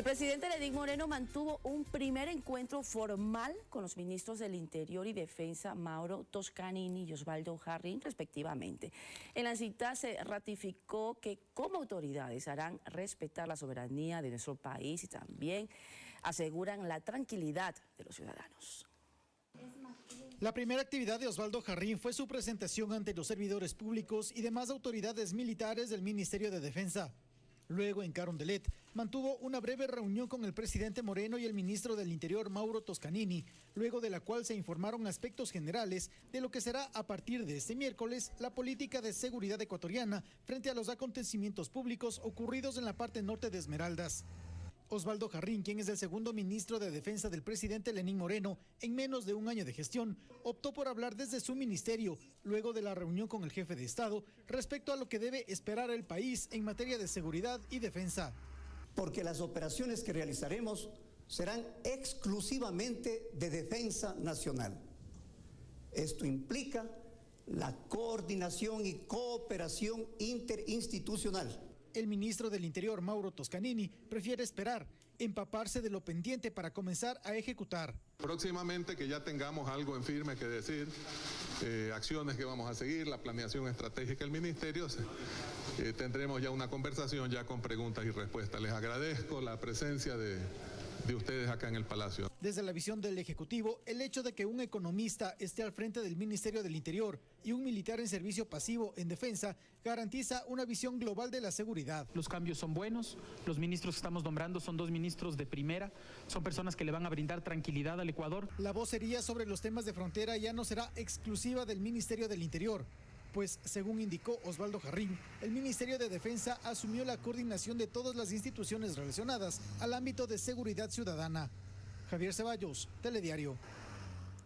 El presidente Lenín Moreno mantuvo un primer encuentro formal con los ministros del Interior y Defensa, Mauro Toscanini y Osvaldo Jarrín, respectivamente. En la cita se ratificó que como autoridades harán respetar la soberanía de nuestro país y también aseguran la tranquilidad de los ciudadanos. La primera actividad de Osvaldo Jarrín fue su presentación ante los servidores públicos y demás autoridades militares del Ministerio de Defensa. Luego, en Carondelet, mantuvo una breve reunión con el presidente Moreno y el ministro del Interior, Mauro Toscanini, luego de la cual se informaron aspectos generales de lo que será a partir de este miércoles la política de seguridad ecuatoriana frente a los acontecimientos públicos ocurridos en la parte norte de Esmeraldas. Osvaldo Jarrín, quien es el segundo ministro de Defensa del presidente Lenín Moreno en menos de un año de gestión, optó por hablar desde su ministerio, luego de la reunión con el jefe de Estado, respecto a lo que debe esperar el país en materia de seguridad y defensa. Porque las operaciones que realizaremos serán exclusivamente de defensa nacional. Esto implica la coordinación y cooperación interinstitucional. El ministro del Interior, Mauro Toscanini, prefiere esperar, empaparse de lo pendiente para comenzar a ejecutar. Próximamente que ya tengamos algo en firme que decir, acciones que vamos a seguir, la planeación estratégica del ministerio, tendremos ya una conversación ya con preguntas y respuestas. Les agradezco la presencia de ustedes acá en el Palacio. Desde la visión del Ejecutivo, el hecho de que un economista esté al frente del Ministerio del Interior y un militar en servicio pasivo en defensa garantiza una visión global de la seguridad. Los cambios son buenos, los ministros que estamos nombrando son dos ministros de primera, son personas que le van a brindar tranquilidad al Ecuador. La vocería sobre los temas de frontera ya no será exclusiva del Ministerio del Interior, pues según indicó Osvaldo Jarrín, el Ministerio de Defensa asumió la coordinación de todas las instituciones relacionadas al ámbito de seguridad ciudadana. Javier Ceballos, Telediario.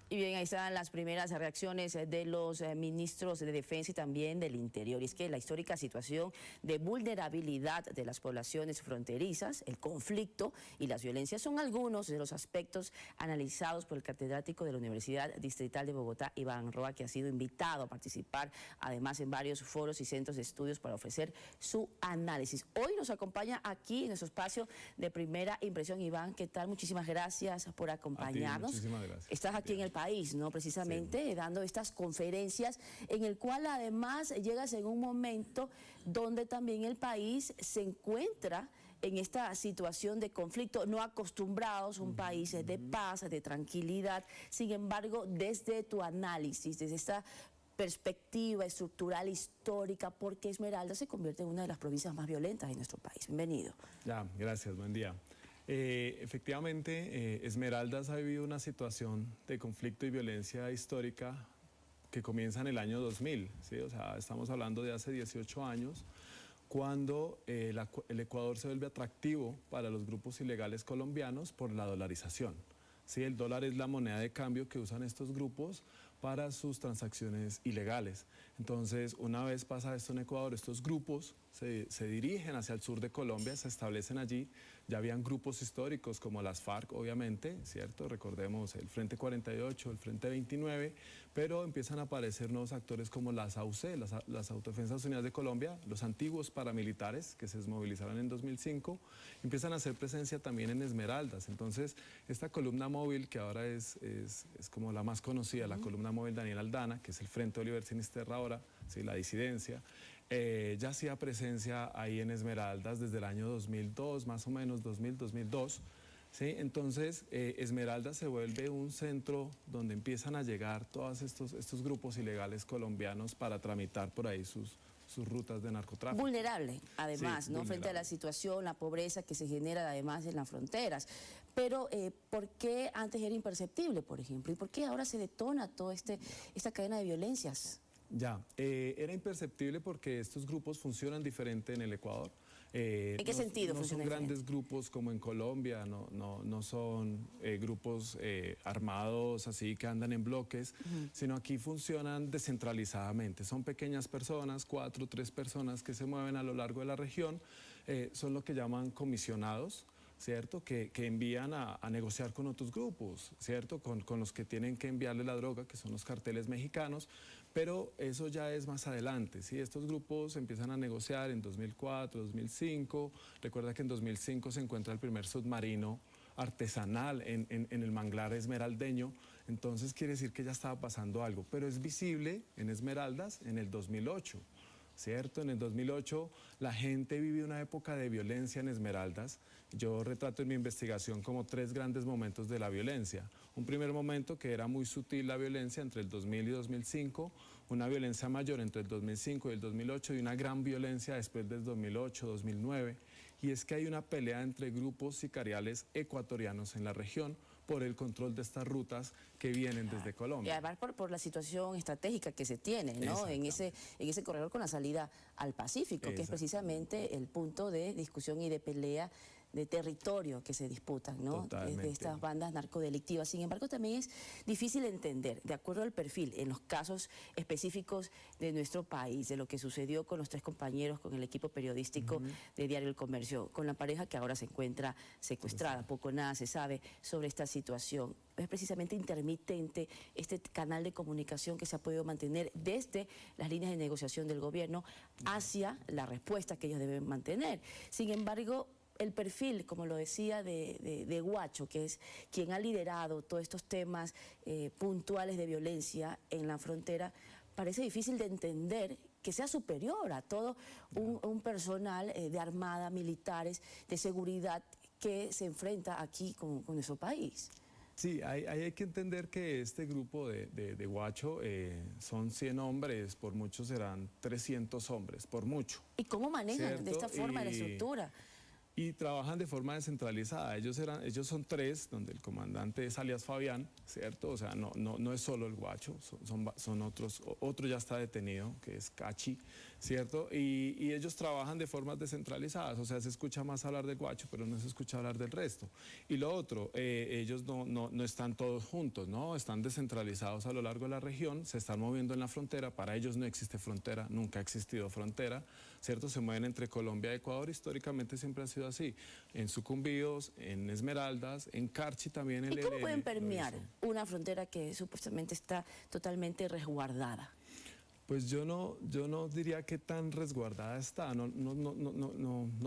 Y bien, ahí están las primeras reacciones de los ministros de Defensa y también del Interior. Y es que la histórica situación de vulnerabilidad de las poblaciones fronterizas, el conflicto y las violencias son algunos de los aspectos analizados por el catedrático de la Universidad Distrital de Bogotá, Iván Roa, que ha sido invitado a participar además en varios foros y centros de estudios para ofrecer su análisis. Hoy nos acompaña aquí en nuestro espacio de Primera Impresión. Iván, ¿qué tal? Muchísimas gracias por acompañarnos. Muchísimas gracias. Estás aquí en el país, ¿no? Precisamente sí, dando estas conferencias en el cual además llegas en un momento donde también el país se encuentra en esta situación de conflicto, no acostumbrados a un país de paz, de tranquilidad. Sin embargo, desde tu análisis, desde esta perspectiva estructural, histórica, ¿por qué Esmeraldas se convierte en una de las provincias más violentas de nuestro país? Bienvenido. Ya, gracias, buen día. Efectivamente, Esmeraldas ha vivido una situación de conflicto y violencia histórica que comienza en el año 2000, ¿sí? O sea, estamos hablando de hace 18 años, cuando el Ecuador se vuelve atractivo para los grupos ilegales colombianos por la dolarización. Sí, el dólar es la moneda de cambio que usan estos grupos para sus transacciones ilegales. Entonces, una vez pasa esto en Ecuador, estos grupos se dirigen hacia el sur de Colombia, se establecen allí. Ya habían grupos históricos como las FARC, obviamente, ¿cierto? Recordemos el Frente 48, el Frente 29, pero empiezan a aparecer nuevos actores como las AUC, las Autodefensas Unidas de Colombia, los antiguos paramilitares que se desmovilizaron en 2005, empiezan a hacer presencia también en Esmeraldas. Entonces, esta columna móvil, que ahora es como la más conocida, la columna móvil Daniel Aldana, que es el Frente Oliver Sinisterra ahora, ¿sí? La disidencia, ya hacía presencia ahí en Esmeraldas desde el año 2002, más o menos 2002. ¿Sí? Entonces, Esmeraldas se vuelve un centro donde empiezan a llegar todos estos grupos ilegales colombianos para tramitar por ahí sus rutas de narcotráfico. Vulnerable, además, sí, ¿no? vulnerable. Frente a la situación, la pobreza que se genera además en las fronteras. Pero, ¿por qué antes era imperceptible, por ejemplo? ¿Y por qué ahora se detona toda esta cadena de violencias? Ya, era imperceptible porque estos grupos funcionan diferente en el Ecuador. ¿En qué sentido no funciona son diferente? grandes grupos como en Colombia, no son grupos armados así que andan en bloques, sino aquí funcionan descentralizadamente. Son pequeñas personas, 4 o 3 personas que se mueven a lo largo de la región, son lo que llaman comisionados. ¿cierto? Que envían a negociar con otros grupos, ¿cierto? Con los que tienen que enviarle la droga, que son los carteles mexicanos, pero eso ya es más adelante, ¿sí? Estos grupos empiezan a negociar en 2004, 2005, recuerda que en 2005 se encuentra el primer submarino artesanal en el manglar esmeraldeño, entonces quiere decir que ya estaba pasando algo, pero es visible en Esmeraldas en el 2008. ¿Cierto? En el 2008 la gente vivió una época de violencia en Esmeraldas. Yo retrato en mi investigación como 3 grandes momentos de la violencia. Un primer momento que era muy sutil la violencia entre el 2000 y 2005, una violencia mayor entre el 2005 y el 2008 y una gran violencia después del 2008, 2009. Y es que hay una pelea entre grupos sicariales ecuatorianos en la región por el control de estas rutas que vienen desde Colombia. Y además por la situación estratégica que se tiene, ¿no? En ese corredor con la salida al Pacífico, que es precisamente el punto de discusión y de pelea de territorio que se disputan, ¿no? De estas bandas narcodelictivas. Sin embargo, también es difícil entender, de acuerdo al perfil, en los casos específicos de nuestro país, de lo que sucedió con los 3 compañeros, con el equipo periodístico de Diario El Comercio, con la pareja que ahora se encuentra secuestrada. Poco nada se sabe sobre esta situación. Es precisamente intermitente este canal de comunicación que se ha podido mantener desde las líneas de negociación del gobierno hacia la respuesta que ellos deben mantener. Sin embargo, el perfil, como lo decía, de Guacho, que es quien ha liderado todos estos temas puntuales de violencia en la frontera, parece difícil de entender que sea superior a todo un personal de armada, militares, de seguridad que se enfrenta aquí con nuestro país. Sí, hay que entender que este grupo de Guacho son 100 hombres, por mucho serán 300 hombres, por mucho. ¿Y cómo manejan ¿cierto? de esta forma la estructura? Y trabajan de forma descentralizada. Ellos son 3, donde el comandante es alias Fabián, ¿cierto? O sea, no es solo el Guacho, son otros. Otro ya está detenido, que es Cachi, ¿cierto? Y ellos trabajan de formas descentralizadas. O sea, se escucha más hablar del Guacho, pero no se escucha hablar del resto. Y lo otro, ellos no están todos juntos, ¿no? Están descentralizados a lo largo de la región, se están moviendo en la frontera. Para ellos no existe frontera, nunca ha existido frontera, ¿cierto? Se mueven entre Colombia y Ecuador, históricamente siempre ha sido así, en Sucumbíos, en Esmeraldas, en Carchi también. ¿Y cómo pueden permear una frontera que supuestamente está totalmente resguardada? Pues yo no diría que tan resguardada está, no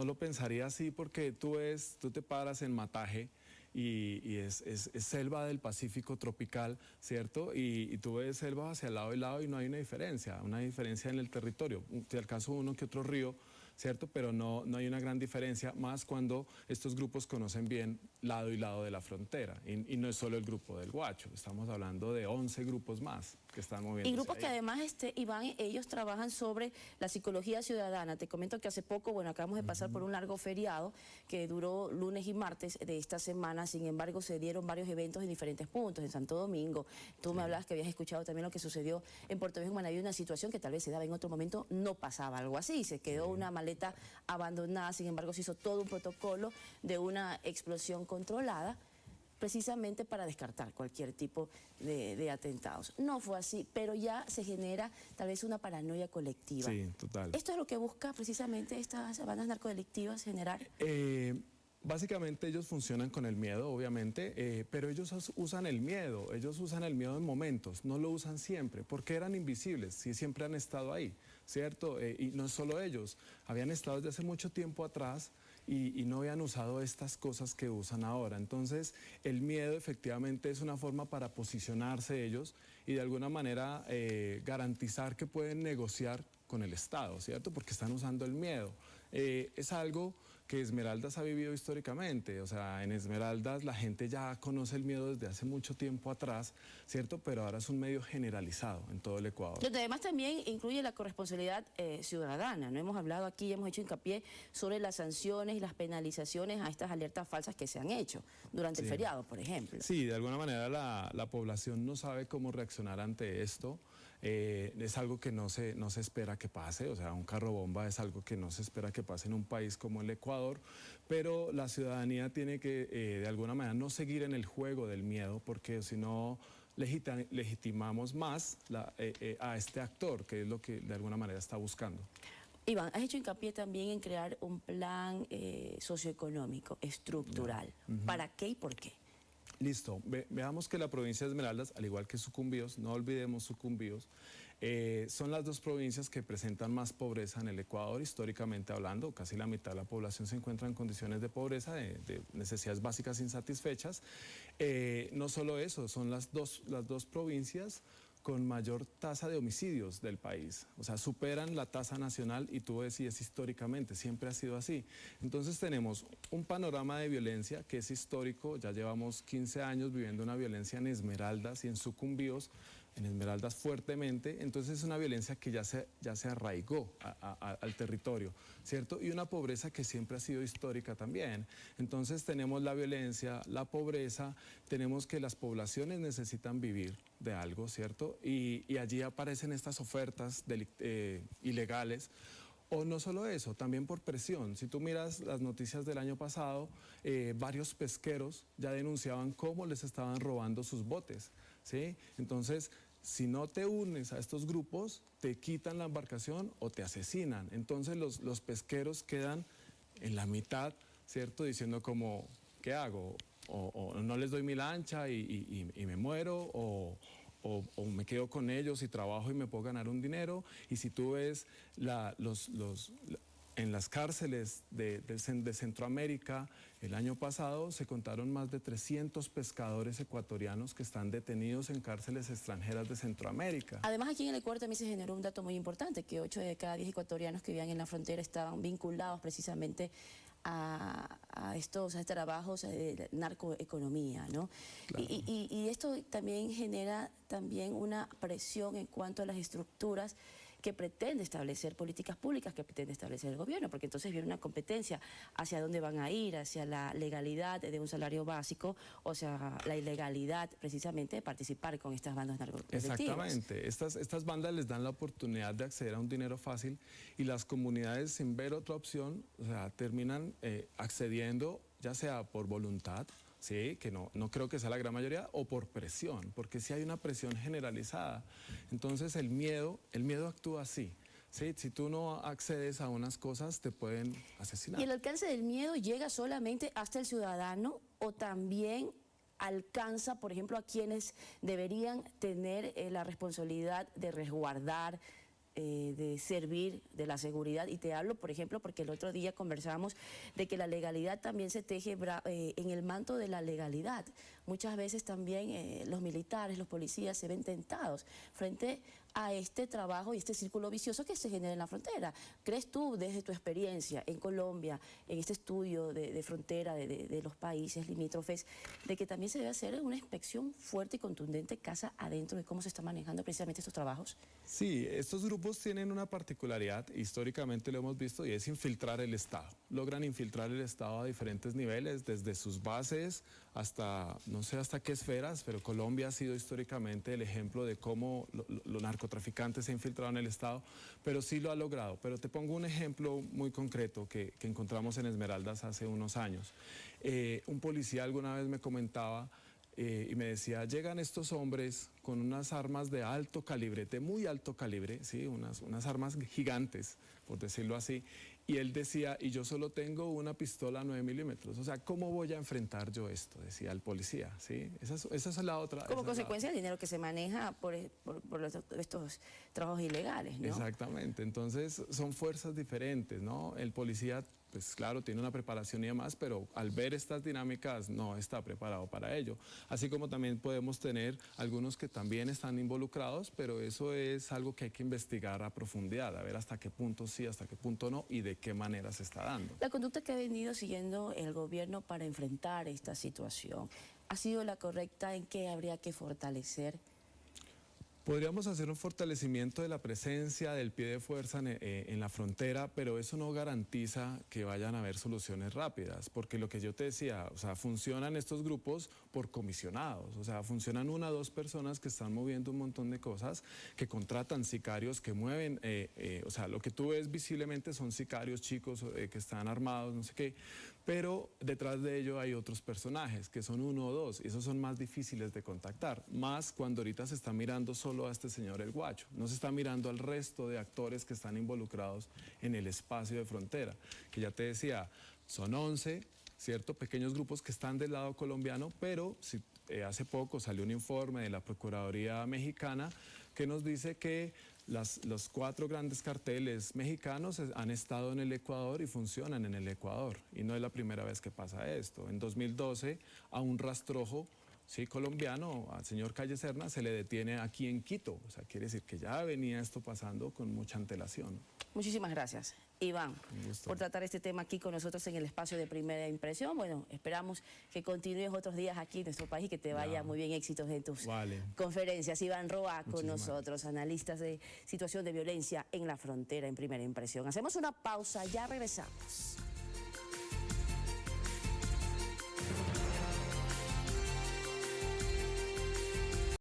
lo pensaría así, porque tú te paras en Mataje y es selva del Pacífico tropical, ¿cierto? Y tú ves selva hacia lado y lado y no hay una diferencia en el territorio. Si acaso uno que otro río, ¿cierto? Pero no hay una gran diferencia, más cuando estos grupos conocen bien lado y lado de la frontera. Y no es solo el grupo del Guacho, estamos hablando de 11 grupos más que están moviendo. Y grupos que además, Iván, ellos trabajan sobre la psicología ciudadana. Te comento que hace poco, bueno, acabamos de pasar por un largo feriado que duró lunes y martes de esta semana. Sin embargo, se dieron varios eventos en diferentes puntos, en Santo Domingo. Tú me hablabas que habías escuchado también lo que sucedió en Puerto Viejo, Manaví, una situación que tal vez se daba en otro momento, no pasaba algo así. Se quedó una maleta abandonada, sin embargo, se hizo todo un protocolo de una explosión controlada, precisamente para descartar cualquier tipo de atentados. No fue así, pero ya se genera tal vez una paranoia colectiva. Sí, total. ¿Esto es lo que busca precisamente estas bandas narcodelictivas generar? Básicamente ellos funcionan con el miedo, obviamente, pero ellos usan el miedo en momentos, no lo usan siempre, porque eran invisibles, sí siempre han estado ahí, ¿cierto? Y no solo ellos, habían estado desde hace mucho tiempo atrás y no habían usado estas cosas que usan ahora. Entonces, el miedo efectivamente es una forma para posicionarse ellos y de alguna manera garantizar que pueden negociar con el Estado, ¿cierto? Porque están usando el miedo. Es algo que Esmeraldas ha vivido históricamente, o sea, en Esmeraldas la gente ya conoce el miedo desde hace mucho tiempo atrás, ¿cierto? Pero ahora es un medio generalizado en todo el Ecuador. Donde además también incluye la corresponsabilidad ciudadana, ¿no? Hemos hablado aquí, hemos hecho hincapié sobre las sanciones y las penalizaciones a estas alertas falsas que se han hecho durante el feriado, por ejemplo. Sí, de alguna manera la población no sabe cómo reaccionar ante esto. Es algo que no se espera que pase, o sea, un carro bomba es algo que no se espera que pase en un país como el Ecuador, pero la ciudadanía tiene que de alguna manera no seguir en el juego del miedo, porque si no legitimamos más a este actor, que es lo que de alguna manera está buscando. Iván, has hecho hincapié también en crear un plan socioeconómico, estructural. ¿Para qué y por qué? Listo, veamos que la provincia de Esmeraldas, al igual que Sucumbíos, no olvidemos Sucumbíos, son las dos provincias que presentan más pobreza en el Ecuador, históricamente hablando. Casi la mitad de la población se encuentra en condiciones de pobreza, de necesidades básicas insatisfechas. No solo eso, son las dos provincias con mayor tasa de homicidios del país, o sea, superan la tasa nacional y tú decías históricamente, siempre ha sido así. Entonces tenemos un panorama de violencia que es histórico, ya llevamos 15 años viviendo una violencia en Esmeraldas y en Sucumbíos, en Esmeraldas fuertemente, entonces es una violencia que ya se arraigó al territorio, ¿cierto? Y una pobreza que siempre ha sido histórica también. Entonces tenemos la violencia, la pobreza, tenemos que las poblaciones necesitan vivir de algo, ¿cierto? Y allí aparecen estas ofertas ilegales. O no solo eso, también por presión. Si tú miras las noticias del año pasado, varios pesqueros ya denunciaban cómo les estaban robando sus botes, ¿sí? Entonces, si no te unes a estos grupos, te quitan la embarcación o te asesinan. Entonces los pesqueros quedan en la mitad, ¿cierto? Diciendo como, ¿qué hago? O no les doy mi lancha y me muero, o me quedo con ellos y trabajo y me puedo ganar un dinero. Y si tú ves en las cárceles de Centroamérica, el año pasado se contaron más de 300 pescadores ecuatorianos que están detenidos en cárceles extranjeras de Centroamérica. Además, aquí en el Ecuador también se generó un dato muy importante, que 8 de cada 10 ecuatorianos que vivían en la frontera estaban vinculados precisamente a estos trabajos de narcoeconomía, ¿no? Claro. Y esto también genera también una presión en cuanto a las estructuras que pretende establecer, políticas públicas que pretende establecer el gobierno, porque entonces viene una competencia hacia dónde van a ir, hacia la legalidad de un salario básico, o sea, la ilegalidad precisamente de participar con estas bandas narcodelictivas. Exactamente, estas bandas les dan la oportunidad de acceder a un dinero fácil y las comunidades sin ver otra opción, o sea, terminan accediendo ya sea por voluntad, sí, que no creo que sea la gran mayoría, o por presión, porque sí hay una presión generalizada. Entonces el miedo actúa así. Sí, si tú no accedes a unas cosas, te pueden asesinar. ¿Y el alcance del miedo llega solamente hasta el ciudadano o también alcanza, por ejemplo, a quienes deberían tener la responsabilidad de resguardar, de servir de la seguridad? Y te hablo, por ejemplo, porque el otro día conversamos de que la legalidad también se teje en el manto de la legalidad. Muchas veces también los militares, los policías se ven tentados frente a este trabajo y este círculo vicioso que se genera en la frontera. ¿Crees tú, desde tu experiencia en Colombia, en este estudio de frontera de los países limítrofes, de que también se debe hacer una inspección fuerte y contundente casa adentro de cómo se están manejando precisamente estos trabajos? Sí, estos grupos tienen una particularidad, históricamente lo hemos visto, y es infiltrar el Estado. Logran infiltrar el Estado a diferentes niveles, desde sus bases hasta, no sé hasta qué esferas, pero Colombia ha sido históricamente el ejemplo de cómo los narcotraficantes se han infiltrado en el Estado, pero sí lo ha logrado. Pero te pongo un ejemplo muy concreto que encontramos en Esmeraldas hace unos años. Un policía alguna vez me comentaba y me decía, llegan estos hombres con unas armas de alto calibre, de muy alto calibre, ¿sí? unas armas gigantes, por decirlo así, y él decía, y yo solo tengo una pistola 9 milímetros, o sea, ¿cómo voy a enfrentar yo esto? Decía el policía, ¿sí? Esa es la otra. Como consecuencia del dinero que se maneja por estos trabajos ilegales, ¿no? Exactamente, entonces son fuerzas diferentes, ¿no? El policía, pues claro, tiene una preparación y demás, pero al ver estas dinámicas no está preparado para ello. Así como también podemos tener algunos que también están involucrados, pero eso es algo que hay que investigar a profundidad, a ver hasta qué punto sí, hasta qué punto no y de qué manera se está dando. La conducta que ha venido siguiendo el gobierno para enfrentar esta situación, ¿ha sido la correcta? ¿En qué habría que fortalecer? Podríamos hacer un fortalecimiento de la presencia del pie de fuerza en la frontera, pero eso no garantiza que vayan a haber soluciones rápidas, porque lo que yo te decía, o sea, funcionan estos grupos por comisionados, o sea, funcionan 1 o 2 personas que están moviendo un montón de cosas, que contratan sicarios, que mueven, o sea, lo que tú ves visiblemente son sicarios chicos que están armados, no sé qué, Pero detrás de ello hay otros personajes, que son uno o dos, y esos son más difíciles de contactar, más cuando ahorita se está mirando solo a este señor El Guacho, no se está mirando al resto de actores que están involucrados en el espacio de frontera, que ya te decía, son 11, ¿cierto? Pequeños grupos que están del lado colombiano, pero hace poco salió un informe de la Procuraduría Mexicana que nos dice que los 4 grandes carteles mexicanos han estado en el Ecuador y funcionan en el Ecuador. Y no es la primera vez que pasa esto. En 2012, a un rastrojo colombiano, al señor Calle Serna, se le detiene aquí en Quito. O sea, quiere decir que ya venía esto pasando con mucha antelación. Muchísimas gracias, Iván, por tratar este tema aquí con nosotros en el espacio de Primera Impresión. Bueno, esperamos que continúes otros días aquí en nuestro país y que te vaya muy bien, éxitos en tus conferencias. Iván Roa con nosotros, analistas de situación de violencia en la frontera en Primera Impresión. Hacemos una pausa, ya regresamos.